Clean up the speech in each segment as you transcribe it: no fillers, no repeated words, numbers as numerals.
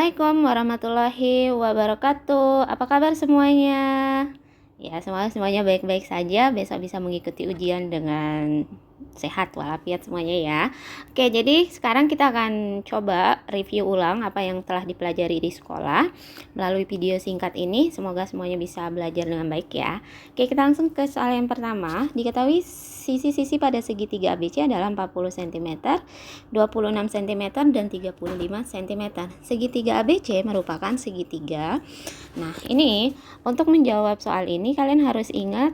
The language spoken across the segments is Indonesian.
Assalamualaikum warahmatullahi wabarakatuh. Apa kabar semuanya? Ya, semuanya baik-baik saja. Besok bisa mengikuti ujian dengan sehat walafiat semuanya ya. Oke, jadi sekarang kita akan coba review ulang apa yang telah dipelajari di sekolah melalui video singkat ini. Semoga semuanya bisa belajar dengan baik ya. Oke, kita langsung ke soal yang pertama. Diketahui sisi-sisi pada segitiga ABC adalah 40 cm, 26 cm, dan 35 cm. Segitiga ABC merupakan segitiga. Nah, ini untuk menjawab soal ini kalian harus ingat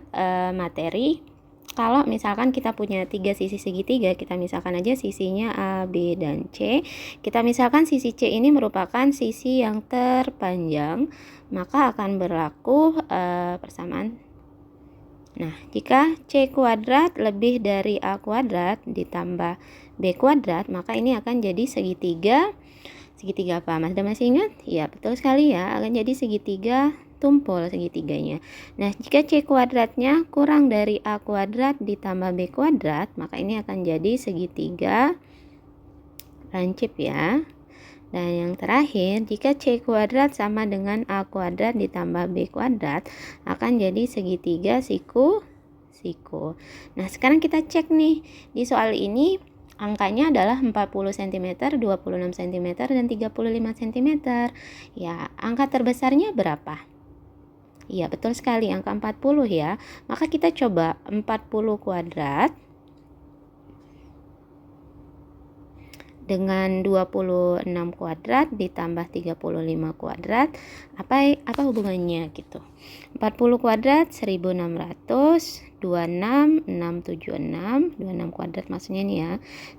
materi. Kalau misalkan kita punya 3 sisi segitiga, kita misalkan aja sisinya A, B, dan C. Kita misalkan sisi C ini merupakan sisi yang terpanjang, maka akan berlaku persamaan. Nah, jika C kuadrat lebih dari A kuadrat ditambah B kuadrat, maka ini akan jadi segitiga. Segitiga apa? Masih ingat? Ya, betul sekali ya, akan jadi segitiga tumpul segitiganya. Nah, jika C kuadratnya kurang dari A kuadrat ditambah B kuadrat, maka ini akan jadi segitiga lancip ya. Dan yang terakhir, jika C kuadrat sama dengan A kuadrat ditambah B kuadrat, akan jadi segitiga siku. Nah, sekarang kita cek nih, di soal ini angkanya adalah 40 cm, 26 cm, dan 35 cm. Ya, angka terbesarnya berapa? Iya, betul sekali, angka 40 ya. Maka kita coba 40 kuadrat dengan 26 kuadrat ditambah 35 kuadrat. Apa hubungannya gitu? 40 kuadrat 1600, 26 676, 26 kuadrat maksudnya nih ya.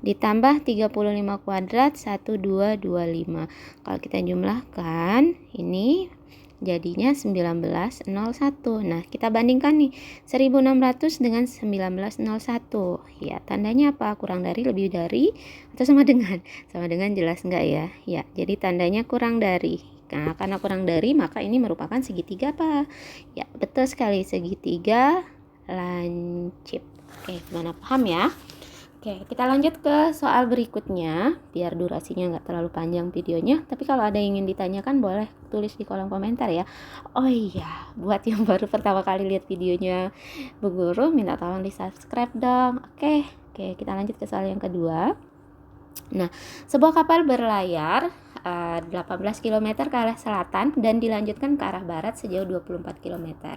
Ditambah 35 kuadrat 1225. Kalau kita jumlahkan ini jadinya 1901. Nah, kita bandingkan nih 1600 dengan 1901. Ya, tandanya apa? Kurang dari, lebih dari, atau sama dengan? Sama dengan jelas enggak ya? Ya, jadi tandanya kurang dari. Nah, karena kurang dari, maka ini merupakan segitiga apa? Ya, betul sekali, segitiga lancip. Oke, gimana, paham ya? Oke, kita lanjut ke soal berikutnya, biar durasinya nggak terlalu panjang videonya. Tapi kalau ada yang ingin ditanyakan, boleh tulis di kolom komentar ya. Oh iya, buat yang baru pertama kali lihat videonya Bu Guru, minta tolong di subscribe dong. Oke, kita lanjut ke soal yang kedua. Nah, sebuah kapal berlayar 18 km ke arah selatan dan dilanjutkan ke arah barat sejauh 24 km.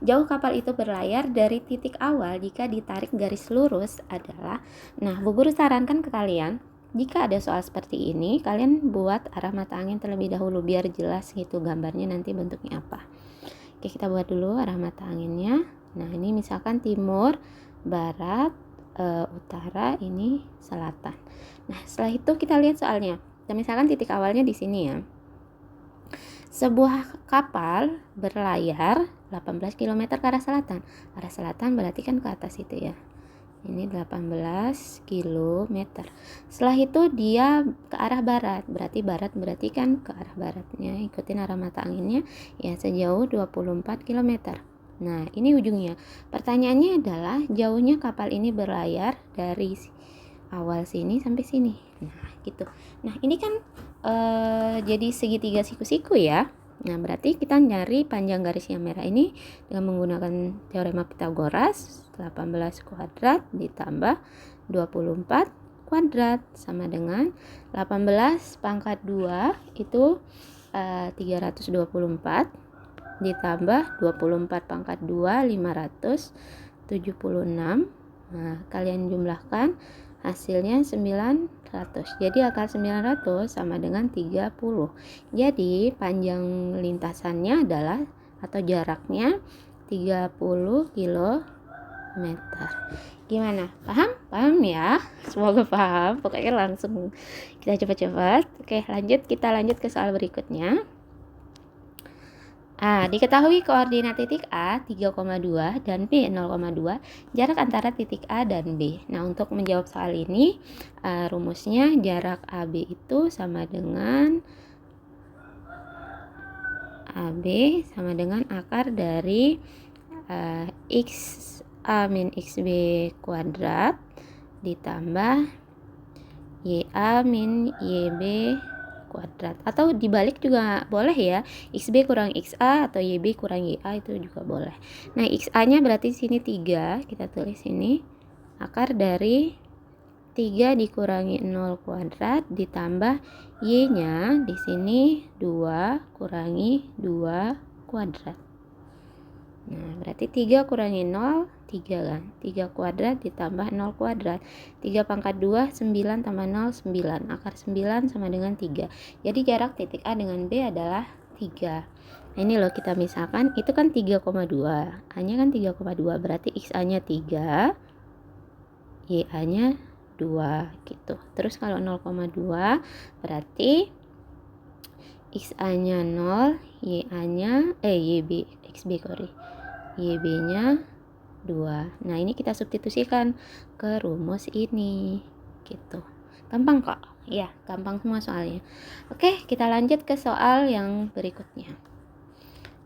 Jauh kapal itu berlayar dari titik awal jika ditarik garis lurus adalah. Nah, Bu Guru sarankan ke kalian, jika ada soal seperti ini, kalian buat arah mata angin terlebih dahulu biar jelas gitu gambarnya nanti bentuknya apa. Oke, kita buat dulu arah mata anginnya. Nah, ini misalkan timur, barat, utara, ini selatan. Nah, setelah itu kita lihat soalnya. Nah, misalkan titik awalnya di sini ya. Sebuah kapal berlayar 18 km ke arah selatan. Arah selatan berarti kan ke atas itu ya. Ini 18 km. Setelah itu dia ke arah barat. Berarti kan ke arah baratnya. Ikutin arah mata anginnya ya sejauh 24 km. Nah, ini ujungnya. Pertanyaannya adalah jauhnya kapal ini berlayar dari awal sini sampai sini. Nah, gitu. Nah, ini kan jadi segitiga siku-siku ya. Nah, berarti kita nyari panjang garis yang merah ini dengan menggunakan teorema Pythagoras. 18 kuadrat ditambah 24 kuadrat sama dengan 18 pangkat 2 itu 324 ditambah 24 pangkat 2 576. Nah, kalian jumlahkan hasilnya 900. Jadi akar 900 sama dengan 30. Jadi panjang lintasannya adalah atau jaraknya 30 km. Gimana? Paham ya? Semoga paham. Pokoknya langsung kita cepat-cepat. Oke, kita lanjut ke soal berikutnya. Diketahui koordinat titik A 3,2 dan B 0,2, jarak antara titik A dan B. Nah, untuk menjawab soal ini, rumusnya jarak AB itu sama dengan AB sama dengan akar dari X A min XB kuadrat ditambah YA min YB kuadrat, atau dibalik juga boleh ya, XB kurang XA atau YB kurang YA itu juga boleh. Nah, XA nya berarti sini 3, kita tulis ini akar dari 3 dikurangi 0 kuadrat ditambah Y nya di sini 2 kurangi 2 kuadrat. Nah, berarti 3 kurangi 0, 3 kan? 3 kuadrat ditambah 0 kuadrat. 3 pangkat 2, 9 tambah 0, 9. Akar 9 sama dengan 3. Jadi jarak titik A dengan B adalah 3. Nah, ini loh kita misalkan, itu kan 3,2. A-nya kan 3,2, berarti XA-nya 3, YA-nya 2 gitu. Terus kalau 0,2 berarti XA-nya 0, YA-nya YB, XB sorry. YB-nya 2. Nah, ini kita substitusikan ke rumus ini gitu. Gampang kok? Ya, gampang semua soalnya. Oke, kita lanjut ke soal yang berikutnya.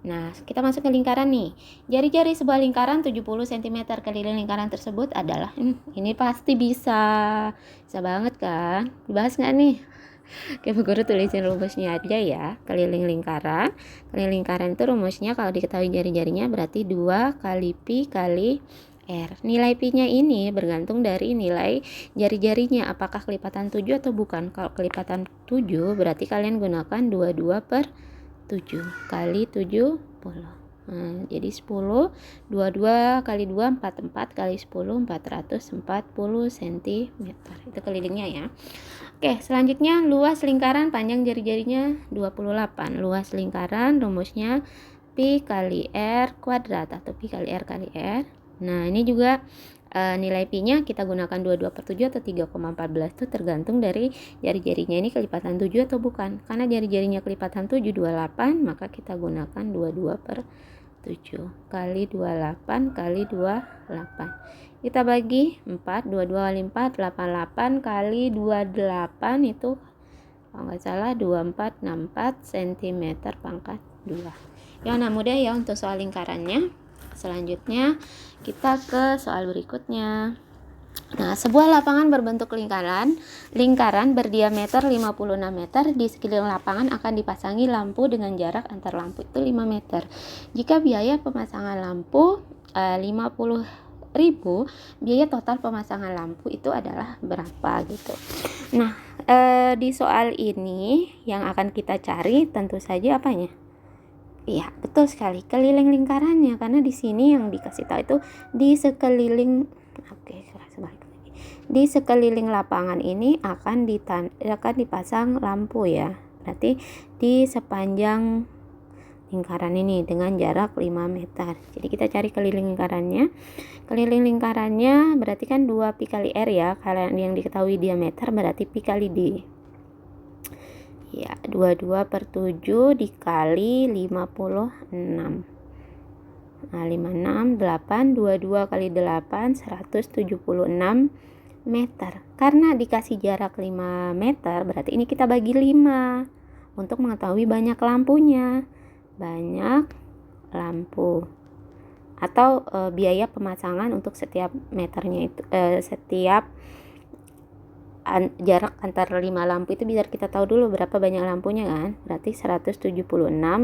Nah, kita masuk ke lingkaran nih. Jari-jari sebuah lingkaran 70 cm. Keliling lingkaran tersebut adalah ini pasti bisa banget kan? Dibahas nggak nih? Oke, Bu Guru tulisin rumusnya aja ya. Keliling lingkaran itu rumusnya kalau diketahui jari-jarinya berarti 2 kali pi kali R. Nilai pi nya ini bergantung dari nilai jari-jarinya, apakah kelipatan 7 atau bukan. Kalau kelipatan 7 berarti kalian gunakan 22 per 7 kali 70. Nah, jadi 10, 22 kali 2, 44 kali 10, 440 cm. Itu kelilingnya ya. Oke, selanjutnya luas lingkaran panjang jari-jarinya 28. Luas lingkaran rumusnya pi kali R kuadrat atau pi kali R kali R. Nah, ini juga nilai pi nya kita gunakan 22 per 7 atau 3,14. Itu tergantung dari jari-jarinya ini kelipatan 7 atau bukan. Karena jari-jarinya kelipatan 7 28, maka kita gunakan 22 per 7 kali 28 kali 28. Kita bagi 4, 22 kali 4, 88 kali 28 itu kalau nggak salah 2464 cm pangkat 2. Ya, nah mudah ya untuk soal lingkarannya. Selanjutnya kita ke soal berikutnya. Nah, sebuah lapangan berbentuk lingkaran berdiameter 56 meter. Di sekeliling lapangan akan dipasangi lampu dengan jarak antar lampu itu 5 meter. Jika biaya pemasangan lampu 50.000, biaya total pemasangan lampu itu adalah berapa gitu. Nah, di soal ini yang akan kita cari tentu saja apanya? Iya, betul sekali, keliling lingkarannya, karena di sini yang dikasih tahu itu di sekeliling. Oke, sebalik lagi. Di sekeliling lapangan ini akan dipasang lampu ya. Berarti di sepanjang lingkaran ini dengan jarak 5 meter. Jadi kita cari keliling lingkarannya. Keliling lingkarannya berarti kan 2 pi kali R ya. Kalian yang diketahui diameter berarti pi kali D. Ya, 22 per 7 dikali 56. Nah, 56, 8, 22 kali 8, 176 meter. Karena dikasih jarak 5 meter, berarti ini kita bagi 5 untuk mengetahui banyak lampunya. Banyak lampu. Atau biaya pemasangan untuk setiap meternya itu, setiap jarak antar 5 lampu itu biar kita tahu dulu berapa banyak lampunya kan. Berarti 176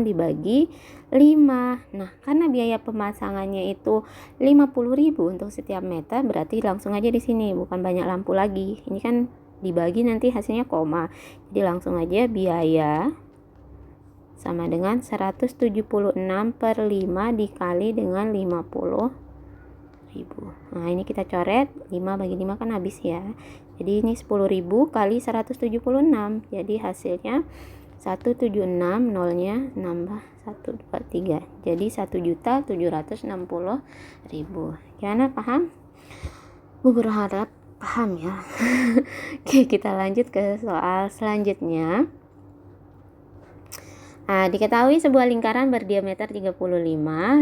dibagi 5. Nah, karena biaya pemasangannya itu 50.000 untuk setiap meter, berarti langsung aja di sini bukan banyak lampu lagi. Ini kan dibagi nanti hasilnya koma. Jadi langsung aja biaya sama dengan 176 per 5 dikali dengan 50.000. Nah, ini kita coret 5 bagi 5 kan habis ya. Jadi ini 10.000 kali 176. Jadi hasilnya 176, nolnya nambah 1, 2, 3. Jadi 1.760.000. Gimana, paham? Bu Guru harap paham ya. Oke, kita lanjut ke soal selanjutnya. Nah, diketahui sebuah lingkaran berdiameter 35,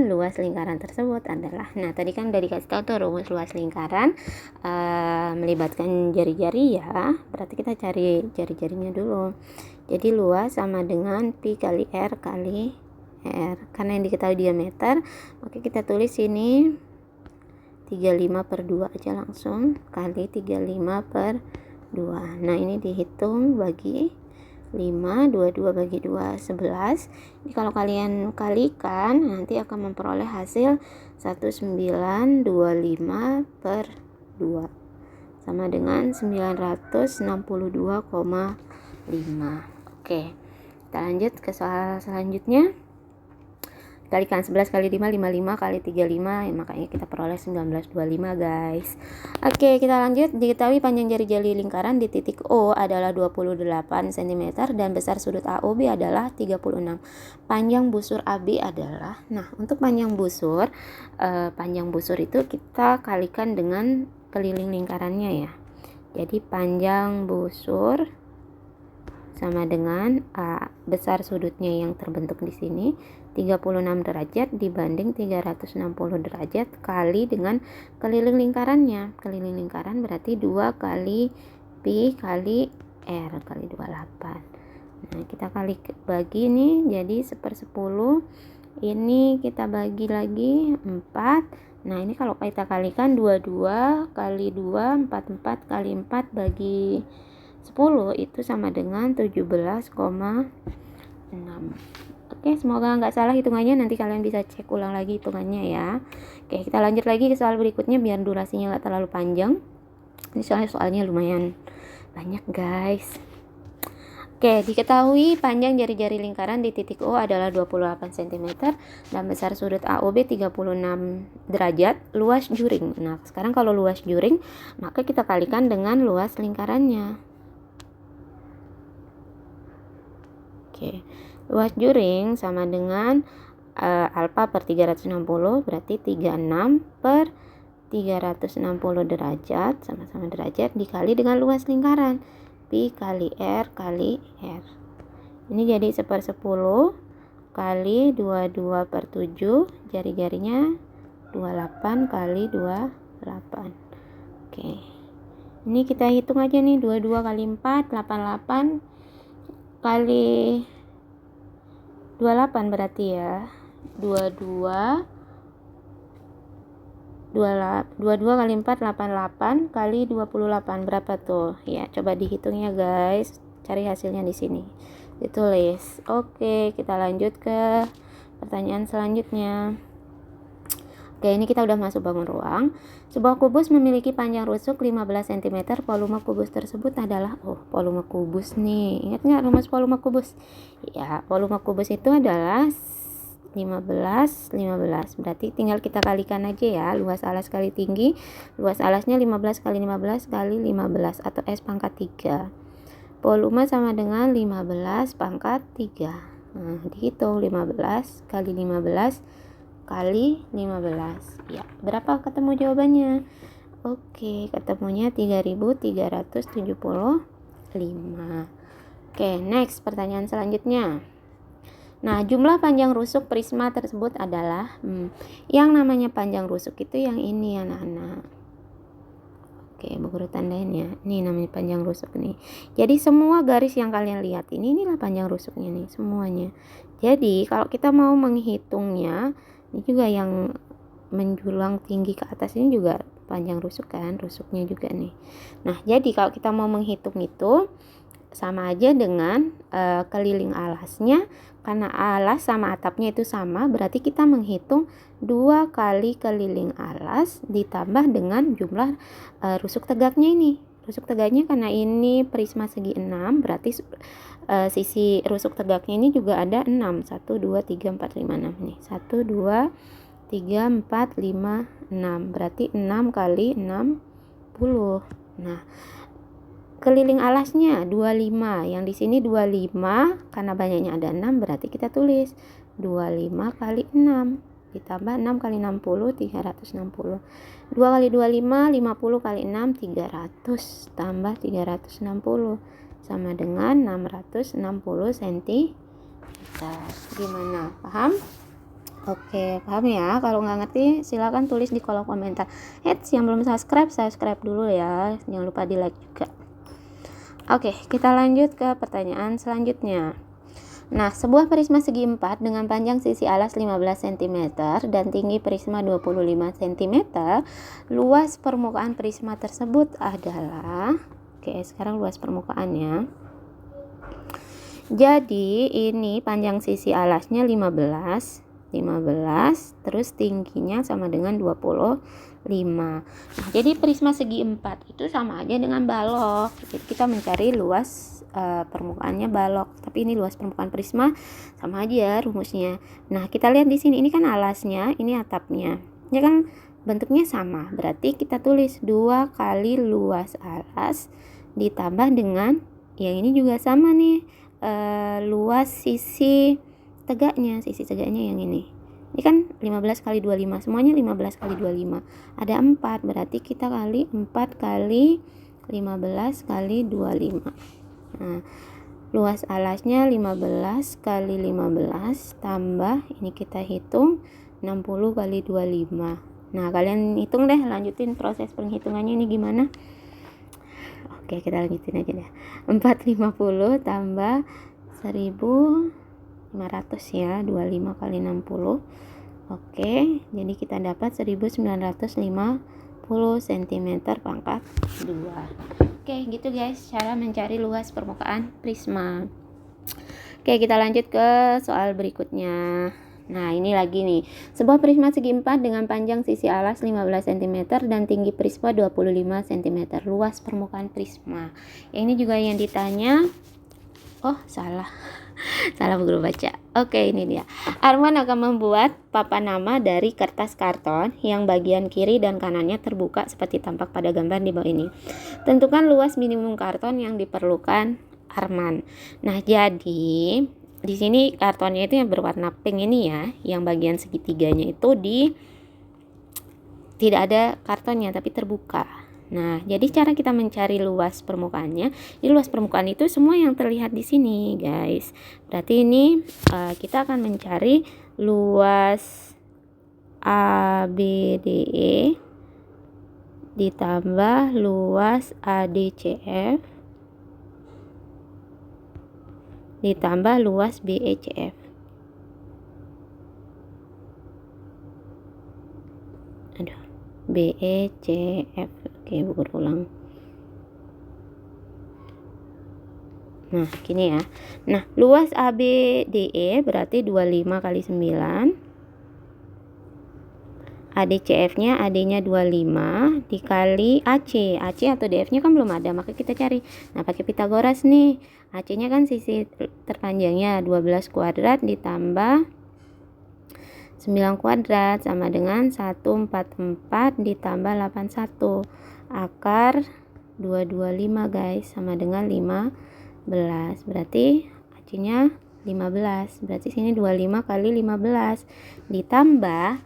luas lingkaran tersebut adalah, nah tadi kan udah dikasih tahu tuh rumus luas lingkaran melibatkan jari-jari ya, berarti kita cari jari-jarinya dulu. Jadi luas sama dengan pi kali R kali R, karena yang diketahui diameter, oke kita tulis ini 35 per 2 aja langsung, kali 35 per 2. Nah ini dihitung bagi 5, 22 bagi 2, 11. Jadi kalau kalian kalikan nanti akan memperoleh hasil 1925 per 2 sama dengan 962,5. Oke, kita lanjut ke soal selanjutnya. Kalikan 11 kali 5, 55 kali 35, makanya kita peroleh 1925 guys. Oke, kita lanjut. Diketahui panjang jari-jari lingkaran di titik O adalah 28 cm dan besar sudut AOB adalah 36. Panjang busur AB adalah, nah untuk panjang busur itu kita kalikan dengan keliling lingkarannya ya. Jadi panjang busur sama dengan besar sudutnya yang terbentuk di sini 36 derajat dibanding 360 derajat kali dengan keliling lingkarannya. Keliling lingkaran berarti 2 kali pi kali r kali 28. Nah, kita kali bagi nih jadi 1/10. Ini kita bagi lagi 4. Nah, ini kalau kita kalikan 22 kali 2, 44 kali 4 bagi 10 itu sama dengan 17,6. Oke, semoga nggak salah hitungannya, nanti kalian bisa cek ulang lagi hitungannya ya. Oke, kita lanjut lagi ke soal berikutnya biar durasinya nggak terlalu panjang. Ini soalnya lumayan banyak guys. Oke, diketahui panjang jari-jari lingkaran di titik O adalah 28 cm dan besar sudut AOB 36 derajat, luas juring. Nah, sekarang kalau luas juring, maka kita kalikan dengan luas lingkarannya. Oke, luas juring sama dengan alfa per 360 berarti 36 per 360 derajat sama-sama derajat dikali dengan luas lingkaran pi kali r kali r. Ini jadi 1/10 kali 22 per 7, jari-jarinya 28 kali 28. Oke, ini kita hitung aja nih, 22 kali 4 88 kali 28 berarti ya 22 kali 4 88 kali 28 berapa tuh ya, coba dihitung ya guys, cari hasilnya di sini ditulis. Oke, kita lanjut ke pertanyaan selanjutnya. Oke, ini kita udah masuk bangun ruang. Sebuah kubus memiliki panjang rusuk 15 cm. Volume kubus tersebut adalah, volume kubus nih. Ingat nggak rumus volume kubus? Ya, volume kubus itu adalah 15. Berarti tinggal kita kalikan aja ya. Luas alas kali tinggi. Luas alasnya 15 kali 15 kali 15 atau S pangkat 3. Volume sama dengan 15 pangkat 3. Nah, dihitung 15 kali 15 kali 15 ya, berapa ketemu jawabannya? Oke, ketemunya 3375. Oke, next pertanyaan selanjutnya. Nah, jumlah panjang rusuk prisma tersebut adalah yang namanya panjang rusuk itu yang ini anak-anak. Oke, guru tandain ya. Ini namanya panjang rusuk nih. Jadi semua garis yang kalian lihat inilah panjang rusuknya nih semuanya. Jadi kalau kita mau menghitungnya, ini juga yang menjulang tinggi ke atas ini juga panjang rusuk kan, rusuknya juga nih. Nah, jadi kalau kita mau menghitung itu sama aja dengan keliling alasnya, karena alas sama atapnya itu sama, berarti kita menghitung 2 kali keliling alas ditambah dengan jumlah rusuk tegaknya ini. Rusuk tegaknya karena ini prisma segi 6, berarti sisi rusuk tegaknya ini juga ada 6. 1, 2, 3, 4, 5, 6 nih. 1, 2, 3, 4, 5, 6. Berarti 6 kali 60. Nah, keliling alasnya 25. Yang di sini 25 karena banyaknya ada 6, berarti kita tulis 25 kali 6 ditambah 6 kali 60, 360. 2 kali 25, 50 kali 6, 300 tambah 360 sama dengan 660 cm. Gimana? Paham? Oke, paham ya? Kalau nggak ngerti silakan tulis di kolom komentar. Yang belum subscribe dulu ya. Jangan lupa di like juga. Oke, kita lanjut ke pertanyaan selanjutnya. Nah, sebuah prisma segi 4 dengan panjang sisi alas 15 cm dan tinggi prisma 25 cm, luas permukaan prisma tersebut adalah, oke, sekarang luas permukaannya. Jadi ini panjang sisi alasnya 15, terus tingginya sama dengan 25. Nah, jadi prisma segi 4 itu sama aja dengan balok. Jadi kita mencari luas permukaannya balok, tapi ini luas permukaan prisma sama aja rumusnya. Nah, kita lihat di sini, ini kan alasnya, ini atapnya. Ya kan bentuknya sama. Berarti kita tulis 2 kali luas alas ditambah dengan yang ini juga sama nih, luas sisi tegaknya yang ini kan 15 kali 25, semuanya 15 kali 25, ada 4, berarti kita kali 4 kali 15 kali 25. Nah, luas alasnya 15 kali 15 tambah ini kita hitung 60 kali 25. Nah, kalian hitung deh, lanjutin proses penghitungannya ini gimana. Oke, kita lanjutin aja deh. 450 tambah 1500 ya, 25 kali 60. Oke, jadi kita dapat 1950 cm pangkat 2. Oke, gitu guys cara mencari luas permukaan prisma. Oke, kita lanjut ke soal berikutnya. Nah, ini lagi nih. Sebuah prisma segi 4 dengan panjang sisi alas 15 cm dan tinggi prisma 25 cm. Luas permukaan prisma. Ini juga yang ditanya. Oh, salah. Salah guru baca. Oke, ini dia. Arman akan membuat papan nama dari kertas karton yang bagian kiri dan kanannya terbuka seperti tampak pada gambar di bawah ini. Tentukan luas minimum karton yang diperlukan Arman. Nah, jadi di sini kartonnya itu yang berwarna pink ini ya, yang bagian segitiganya itu tidak ada kartonnya tapi terbuka. Nah, jadi cara kita mencari luas permukaannya, ini luas permukaan itu semua yang terlihat di sini, guys. Berarti ini kita akan mencari luas ABDE ditambah luas ADCF ditambah luas BECF. BECF. Oke, berulang. Nah, gini ya. Nah, luas ABDE berarti 25 kali 9. ADCF-nya, AD-nya 25 dikali AC. AC atau DF-nya kan belum ada, maka kita cari. Nah, pakai Pitagoras nih. AC-nya kan sisi terpanjangnya 12 kuadrat ditambah 9 kuadrat sama dengan 144 ditambah 81. Akar 225 guys, sama dengan 15. Berarti AC-nya 15. Berarti sini 25 kali 15 ditambah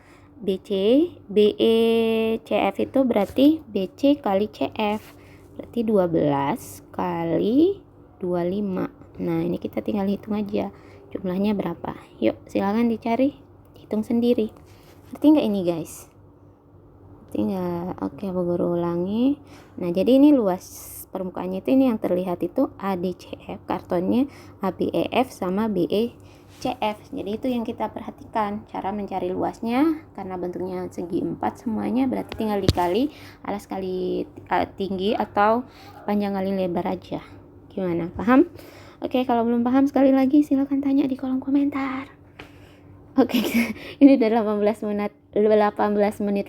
BECF itu berarti BC kali CF. Berarti 12 kali 25. Nah, ini kita tinggal hitung aja jumlahnya berapa. Yuk, silakan dicari, hitung sendiri. Ngerti nggak ini guys? Ngerti nggak? Oke, Bu Guru ulangi. Nah, jadi ini luas permukaannya itu, ini yang terlihat itu ADCF, kartonnya ABEF sama BECF. Jadi itu yang kita perhatikan cara mencari luasnya, karena bentuknya segi 4 semuanya, berarti tinggal dikali alas kali tinggi atau panjang kali lebar aja. Gimana, paham? Oke, kalau belum paham sekali lagi silahkan tanya di kolom komentar. Oke, ini udah 18 menit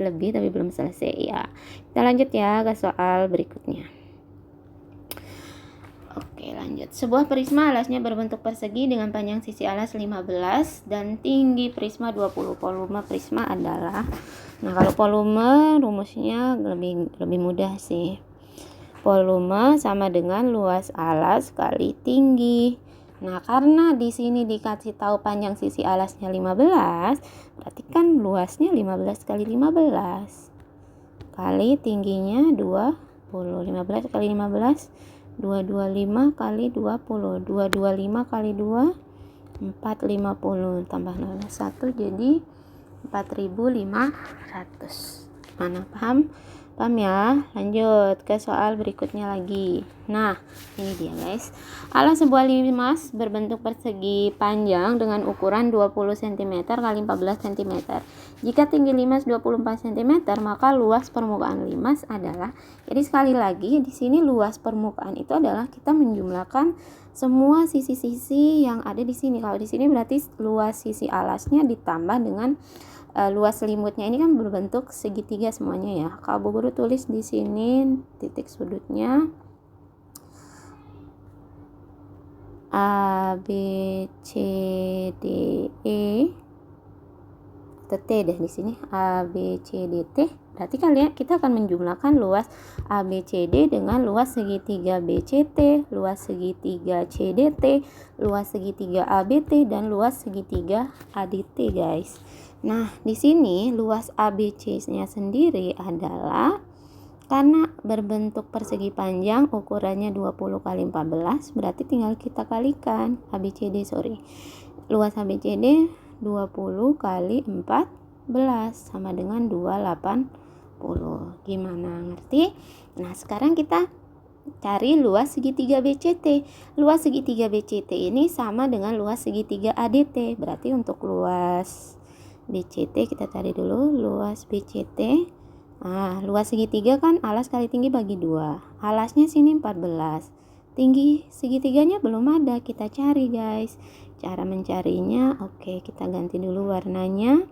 lebih tapi belum selesai ya. Kita lanjut ya ke soal berikutnya. Oke, lanjut. Sebuah prisma alasnya berbentuk persegi dengan panjang sisi alas 15 dan tinggi prisma 20. Volume prisma adalah, nah kalau volume rumusnya lebih mudah sih. Volume sama dengan luas alas kali tinggi. Nah, karena di sini dikasih tahu panjang sisi alasnya 15, berarti kan luasnya 15 kali 15 kali tingginya 20. 15 kali 15 225 kali 20. 225 kali 2 450 tambah 1 jadi 4500. Mana, paham? Paham ya? Lanjut ke soal berikutnya lagi. Nah, ini dia guys. Alas sebuah limas berbentuk persegi panjang dengan ukuran 20 cm kali 14 cm. Jika tinggi limas 24 cm, maka luas permukaan limas adalah, jadi sekali lagi di sini luas permukaan itu adalah kita menjumlahkan semua sisi-sisi yang ada di sini. Kalau di sini berarti luas sisi alasnya ditambah dengan luas selimutnya. Ini kan berbentuk segitiga semuanya ya. Kalau Bu Guru tulis di sini titik sudutnya A, B, C, D, E atau T deh di sini. A, B, C, D, T. Berarti kita akan menjumlahkan luas A, B, C, D dengan luas segitiga B, C, T, luas segitiga C, D, T, luas segitiga A, B, T, dan luas segitiga A, D, T, guys. Nah, di sini luas ABC-nya sendiri adalah, karena berbentuk persegi panjang ukurannya 20 kali 14, berarti tinggal kita kalikan ABCD, luas ABCD 20 kali 14 sama dengan 280. Gimana, ngerti? Nah, sekarang kita cari luas segitiga BCT. Luas segitiga BCT ini sama dengan luas segitiga ADT. Berarti untuk luas BCT kita cari dulu luas BCT. Nah, luas segitiga kan alas kali tinggi bagi 2. Alasnya sini 14. Tinggi segitiganya belum ada, kita cari guys. Cara mencarinya, oke, kita ganti dulu warnanya.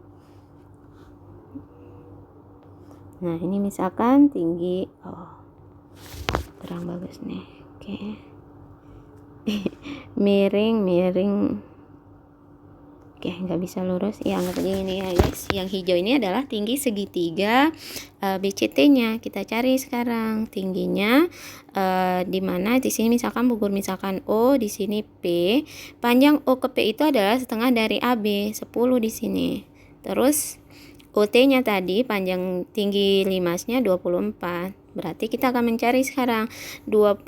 Nah, ini misalkan tinggi, kurang bagus nih. Oke. miring. Oke, nggak bisa lurus. Ya, anggap aja ini ya guys. Yang hijau ini adalah tinggi segitiga BCT-nya. Kita cari sekarang tingginya di mana. Di sini misalkan Bu Guru misalkan O, di sini P. Panjang O ke P itu adalah setengah dari AB, 10 di sini. Terus OT-nya tadi panjang tinggi limasnya 24. Berarti kita akan mencari sekarang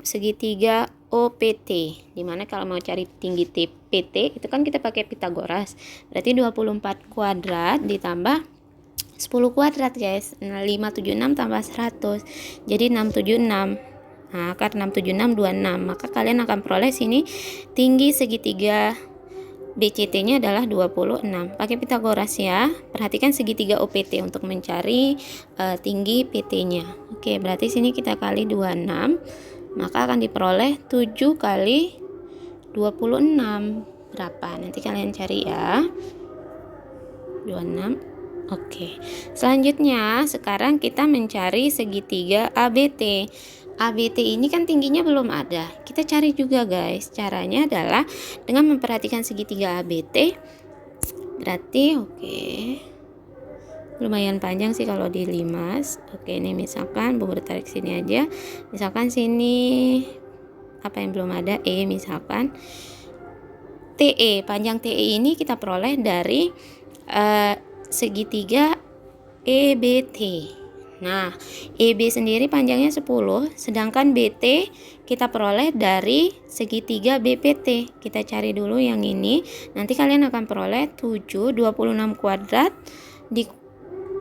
segitiga OPT. Dimana kalau mau cari tinggi PT itu kan kita pakai Pitagoras. Berarti 24 kuadrat ditambah 10 kuadrat guys. Nah, 576 tambah 100. Jadi 676. Nah, akar 676 26. Maka kalian akan peroleh sini tinggi segitiga BCT-nya adalah 26. Pakai Pitagoras ya. Perhatikan segitiga OPT untuk mencari tinggi PT-nya. Oke, berarti sini kita kali 26. Maka akan diperoleh 7 kali 26. Berapa? Nanti kalian cari ya. 26. Oke. Selanjutnya, sekarang kita mencari segitiga ABT. ABT ini kan tingginya belum ada. Kita cari juga guys. Caranya adalah dengan memperhatikan segitiga ABT. Berarti lumayan panjang sih kalau di limas. Oke, ini misalkan Bu Guru tarik sini aja. Misalkan sini apa yang belum ada, E misalkan. TE, panjang TE ini kita peroleh dari segitiga EBT. Nah, EB sendiri panjangnya 10, sedangkan BT kita peroleh dari segitiga BPT. Kita cari dulu yang ini. Nanti kalian akan peroleh 7, 26 kuadrat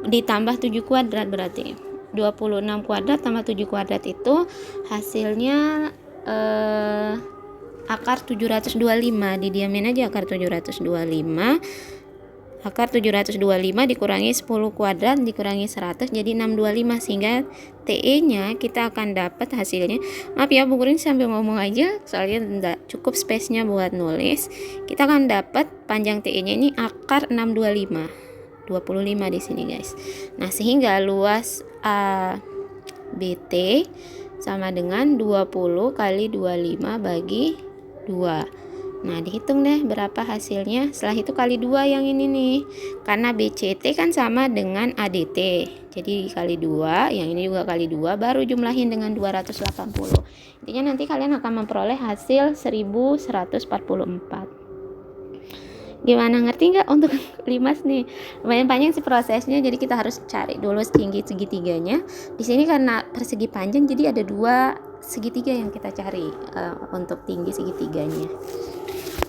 ditambah 7 kuadrat, berarti 26 kuadrat tambah 7 kuadrat itu hasilnya akar 725. Didiamin aja akar 725. Akar 725 dikurangi 10 kuadrat dikurangi 100 jadi 625, sehingga TE nya kita akan dapat hasilnya. Maaf ya Bu Guru sambil ngomong aja soalnya tidak cukup space-nya buat nulis. Kita akan dapat panjang TE nya ini akar 625 25 di sini guys. Nah, sehingga luas ABT sama dengan 20 kali 25 bagi 2. Nah, dihitung deh berapa hasilnya. Setelah itu kali 2 yang ini nih. Karena BCT kan sama dengan ADT. Jadi kali 2, yang ini juga kali 2, baru jumlahin dengan 280. Intinya nanti kalian akan memperoleh hasil 1144. Gimana, ngerti nggak untuk limas nih? Lumayan panjang sih prosesnya, jadi kita harus cari dulu tinggi segitiganya. Di sini karena persegi panjang, jadi ada 2 segitiga yang kita cari untuk tinggi segitiganya.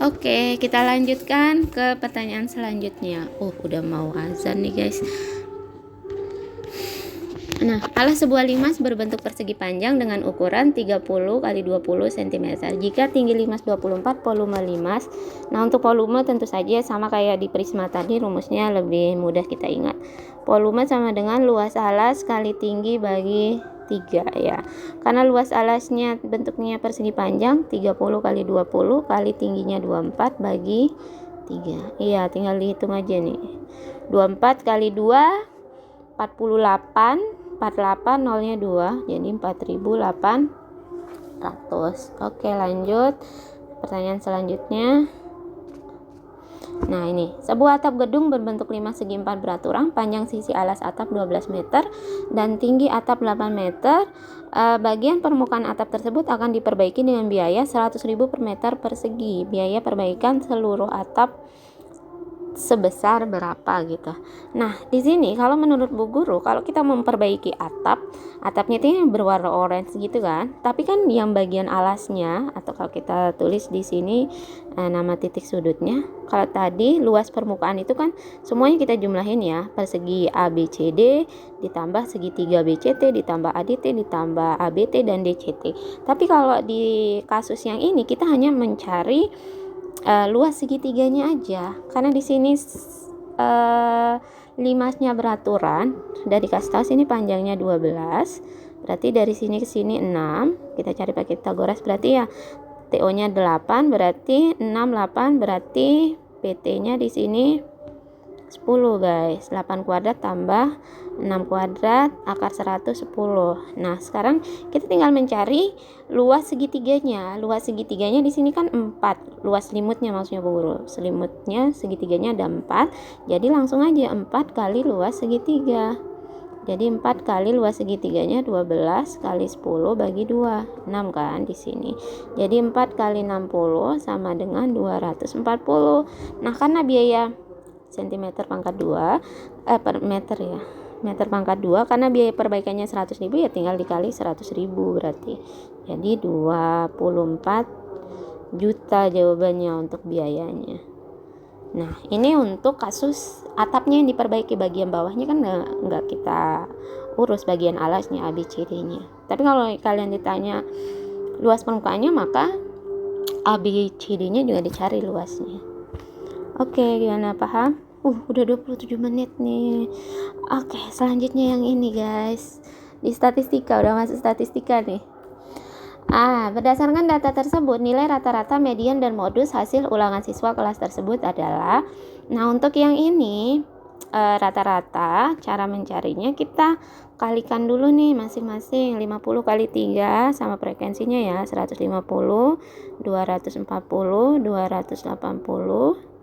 Oke, kita lanjutkan ke pertanyaan selanjutnya. Udah mau azan nih guys. Nah, alas sebuah limas berbentuk persegi panjang dengan ukuran 30 x 20 cm. Jika tinggi limas 24, volume limas. Nah, untuk volume tentu saja sama kayak di prisma tadi, rumusnya lebih mudah kita ingat. Volume sama dengan luas alas kali tinggi bagi 3 ya. Karena luas alasnya bentuknya persegi panjang, 30 x 20 kali tingginya 24 bagi 3. Iya, tinggal dihitung aja nih. 24 kali 2 48, 48 nolnya 2, jadi 4800. Oke, lanjut. Pertanyaan selanjutnya. Nah, ini sebuah atap gedung berbentuk 5 segi 4 beraturang, panjang sisi alas atap 12 meter dan tinggi atap 8 meter. Bagian permukaan atap tersebut akan diperbaiki dengan biaya 100.000 per meter persegi. Biaya perbaikan seluruh atap sebesar berapa gitu. Nah, di sini kalau menurut Bu Guru, kalau kita memperbaiki atapnya itu yang berwarna orange gitu kan. Tapi kan yang bagian alasnya, atau kalau kita tulis di sini nama titik sudutnya, kalau tadi luas permukaan itu kan semuanya kita jumlahin ya, persegi ABCD ditambah segitiga BCT ditambah ADT ditambah ABT dan DCT. Tapi kalau di kasus yang ini kita hanya mencari luas segitiganya aja, karena di sini limasnya beraturan, dari dikasih tahu sini panjangnya 12, berarti dari sini ke sini 6, kita cari pakai Pitagoras, berarti ya TO nya 8, berarti 6, 8, berarti PT nya di sini 10 guys. 8 kuadrat tambah 6 kuadrat akar 110. Nah, sekarang kita tinggal mencari luas segitiganya. Luas segitiganya di sini kan 4. Luas selimutnya maksudnya Bu Guru. Selimutnya segitiganya ada 4. Jadi langsung aja 4 kali luas segitiga. Jadi 4 kali luas segitiganya 12 kali 10 bagi 2. 6 kan di sini. Jadi 4 kali 60 sama dengan 240. Nah, karena biaya cm pangkat 2 per meter ya, meter pangkat 2, karena biaya perbaikannya 100.000 ya tinggal dikali 100.000, berarti jadi 24 juta jawabannya untuk biayanya. Nah, ini untuk kasus atapnya yang diperbaiki, bagian bawahnya kan nggak kita urus, bagian alasnya ABCD-nya. Tapi kalau kalian ditanya luas permukaannya, maka ABCD-nya juga dicari luasnya. Oke, gimana, paham? Udah 27 menit nih. Oke, selanjutnya yang ini guys. Di statistika, udah masuk statistika nih. Berdasarkan data tersebut, nilai rata-rata, median, dan modus hasil ulangan siswa kelas tersebut adalah. Nah, untuk yang ini rata-rata, cara mencarinya kita kalikan dulu nih masing-masing. 50 kali 3 sama frekuensinya ya, 150, 240, 280.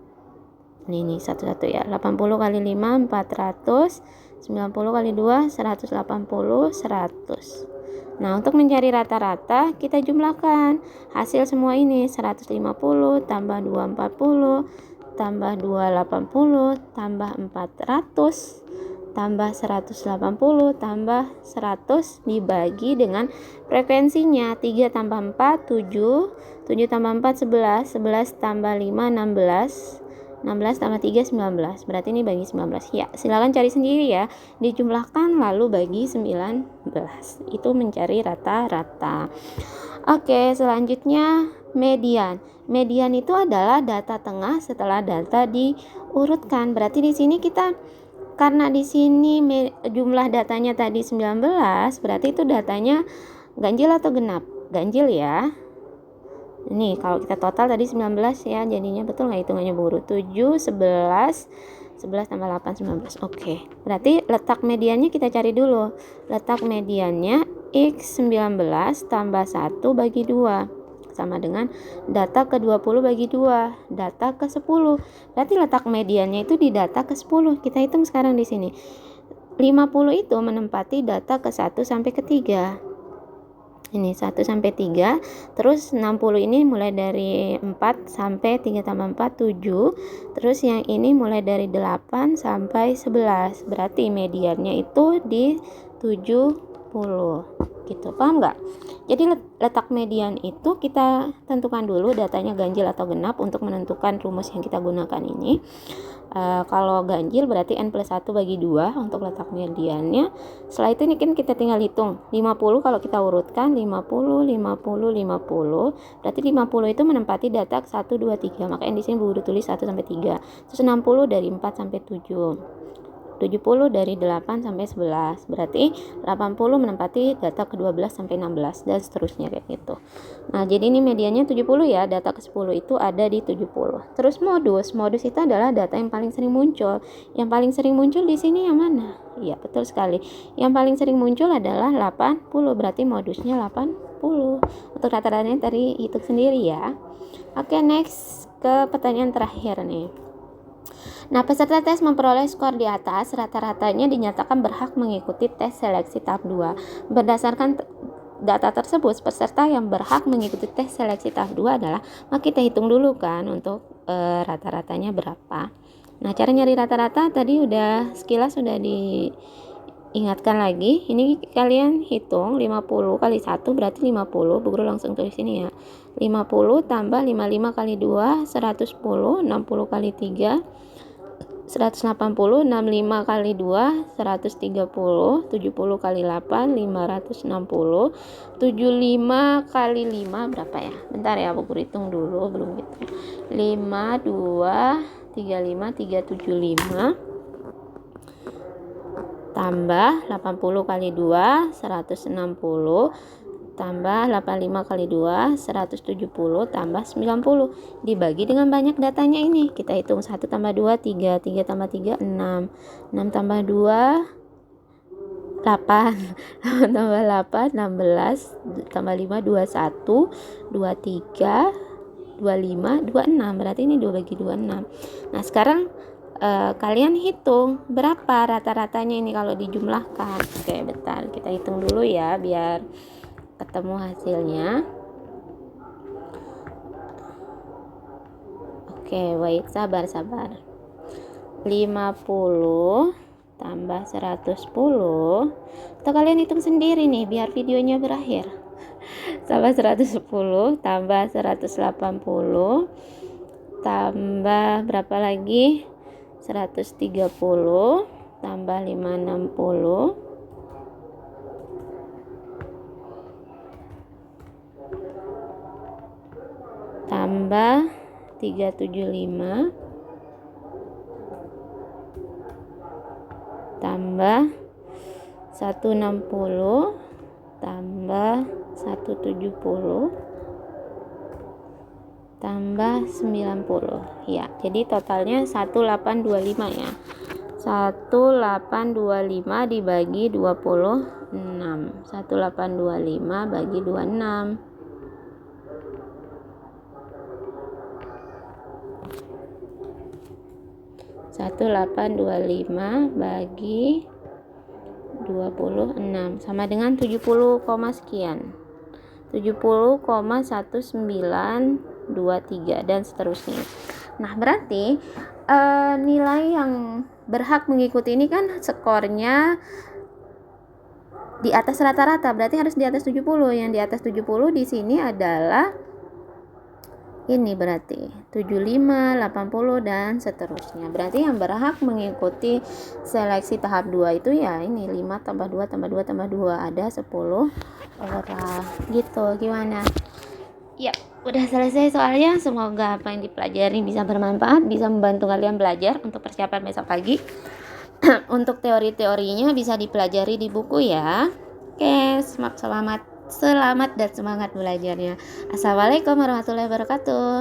Ini satu-satu ya. 80 kali 5 400, 90 kali 2 180, 100. Nah, untuk mencari rata-rata kita jumlahkan hasil semua ini. 150 tambah 240 tambah 280 tambah 400 tambah 180 tambah 100 dibagi dengan frekuensinya. 3 tambah 4 7, 7 tambah 4 11, 11 tambah 5 16, 16 tambah 3 19, berarti ini bagi 19 ya. Silakan cari sendiri ya, dijumlahkan lalu bagi 19, itu mencari rata-rata. Oke, selanjutnya median. Median itu adalah data tengah setelah data diurutkan. Berarti di sini kita, karena di sini jumlah datanya tadi 19, berarti itu datanya ganjil atau genap? Ganjil ya. Ini kalau kita total tadi 19 ya, jadinya betul nggak hitungannya Bu Guru? 7, 11, 11 tambah 8, 19. Oke, berarti letak mediannya kita cari dulu. Letak mediannya X 19 tambah 1 bagi 2 sama dengan data ke 20 bagi 2, data ke 10. Berarti letak mediannya itu di data ke 10. Kita hitung sekarang di sini. 50 itu menempati data ke 1 sampai ke 3. Ini 1 sampai 3, terus 60 ini mulai dari 4 sampai 3 tambah 4 7, terus yang ini mulai dari 8 sampai 11, berarti mediannya itu di 70. gitu, paham nggak? Jadi letak median itu kita tentukan dulu datanya ganjil atau genap untuk menentukan rumus yang kita gunakan ini. Kalau ganjil berarti N+1 bagi 2 untuk letak mediannya. Setelah itu ini kan kita tinggal hitung 50 kalau kita urutkan 50, 50, 50. Berarti 50 itu menempati data 1, 2, 3. Makanya di sini Bu Guru tulis 1 sampai 3. Terus 60 dari 4 sampai 7. 70 dari 8 sampai 11. Berarti 80 menempati data ke-12 sampai 16 dan seterusnya kayak gitu. Nah, jadi ini mediannya 70 ya. Data ke-10 itu ada di 70. Terus modus itu adalah data yang paling sering muncul. Yang paling sering muncul di sini yang mana? Iya, betul sekali. Yang paling sering muncul adalah 80. Berarti modusnya 80. Untuk rata-ratanya tadi hitung sendiri ya. Oke, next ke pertanyaan terakhir nih. Nah, peserta tes memperoleh skor di atas, rata-ratanya dinyatakan berhak mengikuti tes seleksi tahap 2. Berdasarkan data tersebut, peserta yang berhak mengikuti tes seleksi tahap 2 adalah, maka kita hitung dulu kan untuk rata-ratanya berapa. Nah, cara nyari rata-rata tadi sekilas sudah diingatkan lagi. Ini kalian hitung 50 kali 1 berarti 50. Bu Guru langsung tulis ini ya. 50 tambah 55 kali 2 110, 60 kali 3 180, 65 kali 2 130, 70 kali 8 560, 75 kali 5 berapa ya? Bentar ya, Bu Guru hitung dulu, belum gitu. 5 2 35 375 tambah 80 kali 2 160 tambah 85 kali 2 170 tambah 90 dibagi dengan banyak datanya ini. Kita hitung 1 tambah 2 3, 3 tambah 3 6, 6 tambah 2 8, 8 tambah 8 16 tambah 5 21 23 25 26. Berarti ini 2 bagi 26. Nah, sekarang kalian hitung berapa rata-ratanya ini kalau dijumlahkan. Oke, bentar kita hitung dulu ya biar ketemu hasilnya. Oke, wait, sabar 50 tambah 110 atau kalian hitung sendiri nih biar videonya berakhir. Tambah 110 tambah 180 tambah berapa lagi, 130 tambah 560 tambah 375 tambah 160 tambah 170 tambah 90 ya. Jadi totalnya 1825 ya. 1825 dibagi 26. 1825 bagi 26. 1825 bagi 26 sama dengan 70, sekian. 70,1923 dan seterusnya. Nah, berarti nilai yang berhak mengikuti ini kan skornya di atas rata-rata, berarti harus di atas 70. Yang di atas 70 di sini adalah ini berarti 75, 80 dan seterusnya. Berarti yang berhak mengikuti seleksi tahap 2 itu ya ini 5 tambah 2 tambah 2 tambah 2 ada 10 orang. Gitu, gimana? Ya, udah selesai soalnya. Semoga apa yang dipelajari bisa bermanfaat, bisa membantu kalian belajar untuk persiapan besok pagi. Untuk teori-teorinya bisa dipelajari di buku ya. Oke, selamat dan semangat belajarnya. Assalamualaikum warahmatullahi wabarakatuh.